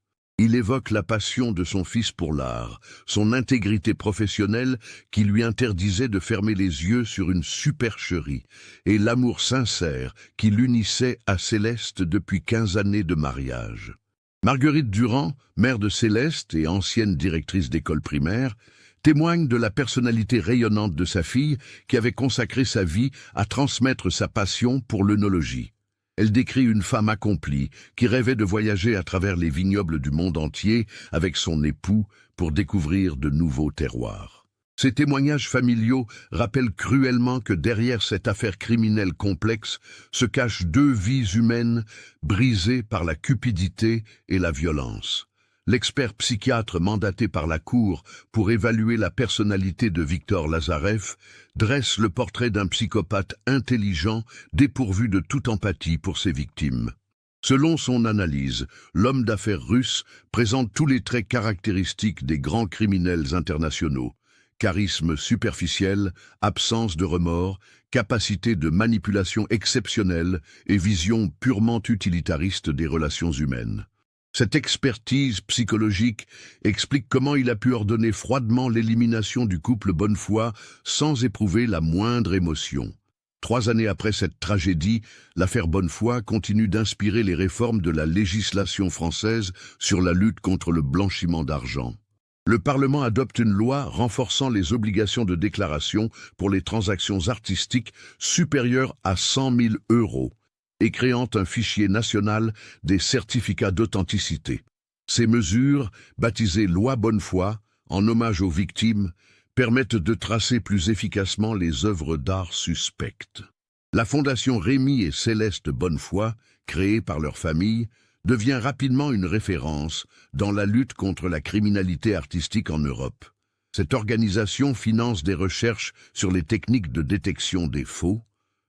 Il évoque la passion de son fils pour l'art, son intégrité professionnelle qui lui interdisait de fermer les yeux sur une supercherie, et l'amour sincère qui l'unissait à Céleste depuis 15 années de mariage. Marguerite Durand, mère de Céleste et ancienne directrice d'école primaire, témoigne de la personnalité rayonnante de sa fille qui avait consacré sa vie à transmettre sa passion pour l'œnologie. Elle décrit une femme accomplie qui rêvait de voyager à travers les vignobles du monde entier avec son époux pour découvrir de nouveaux terroirs. Ces témoignages familiaux rappellent cruellement que derrière cette affaire criminelle complexe se cachent 2 vies humaines brisées par la cupidité et la violence. L'expert psychiatre mandaté par la Cour pour évaluer la personnalité de Viktor Lazarev dresse le portrait d'un psychopathe intelligent, dépourvu de toute empathie pour ses victimes. Selon son analyse, l'homme d'affaires russe présente tous les traits caractéristiques des grands criminels internationaux: charisme superficiel, absence de remords, capacité de manipulation exceptionnelle et vision purement utilitariste des relations humaines. Cette expertise psychologique explique comment il a pu ordonner froidement l'élimination du couple Bonnefoy sans éprouver la moindre émotion. 3 années après cette tragédie, l'affaire Bonnefoy continue d'inspirer les réformes de la législation française sur la lutte contre le blanchiment d'argent. Le Parlement adopte une loi renforçant les obligations de déclaration pour les transactions artistiques supérieures à 100 000 € et créant un fichier national des certificats d'authenticité. Ces mesures, baptisées Loi Bonnefoy, en hommage aux victimes, permettent de tracer plus efficacement les œuvres d'art suspectes. La Fondation Rémy et Céleste Bonnefoy, créée par leur famille, devient rapidement une référence dans la lutte contre la criminalité artistique en Europe. Cette organisation finance des recherches sur les techniques de détection des faux,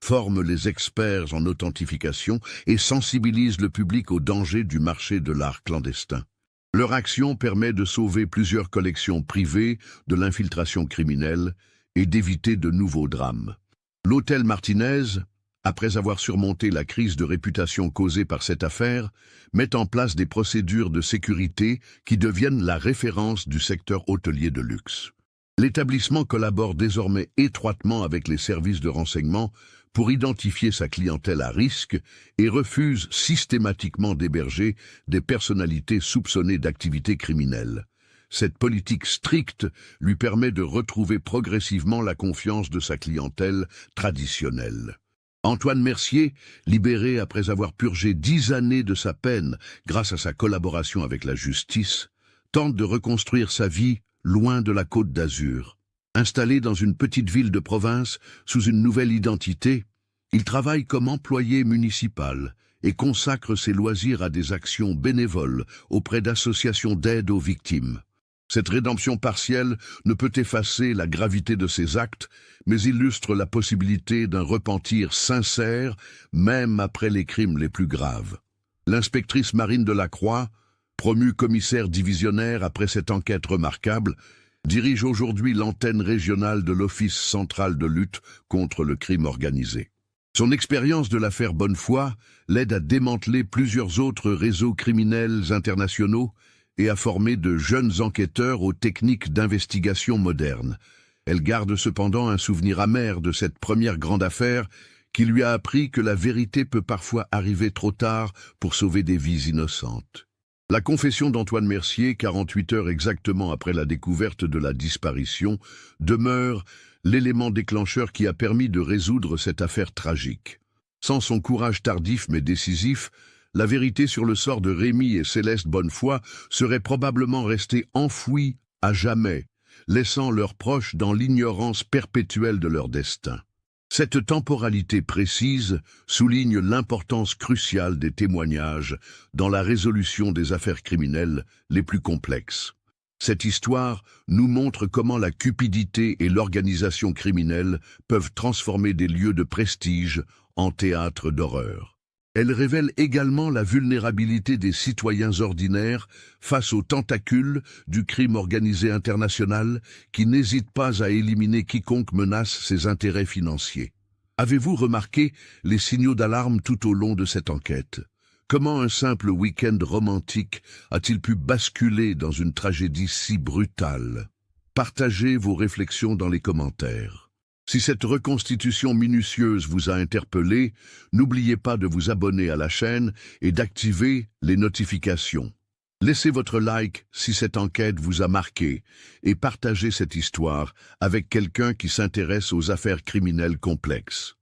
forme les experts en authentification et sensibilise le public aux dangers du marché de l'art clandestin. Leur action permet de sauver plusieurs collections privées de l'infiltration criminelle et d'éviter de nouveaux drames. L'hôtel Martinez, après avoir surmonté la crise de réputation causée par cette affaire, met en place des procédures de sécurité qui deviennent la référence du secteur hôtelier de luxe. L'établissement collabore désormais étroitement avec les services de renseignement pour identifier sa clientèle à risque et refuse systématiquement d'héberger des personnalités soupçonnées d'activités criminelles. Cette politique stricte lui permet de retrouver progressivement la confiance de sa clientèle traditionnelle. Antoine Mercier, libéré après avoir purgé 10 années de sa peine grâce à sa collaboration avec la justice, tente de reconstruire sa vie loin de la Côte d'Azur. Installé dans une petite ville de province sous une nouvelle identité, il travaille comme employé municipal et consacre ses loisirs à des actions bénévoles auprès d'associations d'aide aux victimes. Cette rédemption partielle ne peut effacer la gravité de ses actes, mais illustre la possibilité d'un repentir sincère, même après les crimes les plus graves. L'inspectrice Marine Delacroix, promue commissaire divisionnaire après cette enquête remarquable, dirige aujourd'hui l'antenne régionale de l'Office central de lutte contre le crime organisé. Son expérience de l'affaire Bonnefoy l'aide à démanteler plusieurs autres réseaux criminels internationaux et à former de jeunes enquêteurs aux techniques d'investigation modernes. Elle garde cependant un souvenir amer de cette première grande affaire qui lui a appris que la vérité peut parfois arriver trop tard pour sauver des vies innocentes. La confession d'Antoine Mercier, 48 heures exactement après la découverte de la disparition, demeure l'élément déclencheur qui a permis de résoudre cette affaire tragique. Sans son courage tardif mais décisif, la vérité sur le sort de Rémi et Céleste Bonnefoy serait probablement restée enfouie à jamais, laissant leurs proches dans l'ignorance perpétuelle de leur destin. Cette temporalité précise souligne l'importance cruciale des témoignages dans la résolution des affaires criminelles les plus complexes. Cette histoire nous montre comment la cupidité et l'organisation criminelle peuvent transformer des lieux de prestige en théâtre d'horreur. Elle révèle également la vulnérabilité des citoyens ordinaires face aux tentacules du crime organisé international qui n'hésite pas à éliminer quiconque menace ses intérêts financiers. Avez-vous remarqué les signaux d'alarme tout au long de cette enquête? Comment un simple week-end romantique a-t-il pu basculer dans une tragédie si brutale? Partagez vos réflexions dans les commentaires. Si cette reconstitution minutieuse vous a interpellé, n'oubliez pas de vous abonner à la chaîne et d'activer les notifications. Laissez votre like si cette enquête vous a marqué et partagez cette histoire avec quelqu'un qui s'intéresse aux affaires criminelles complexes.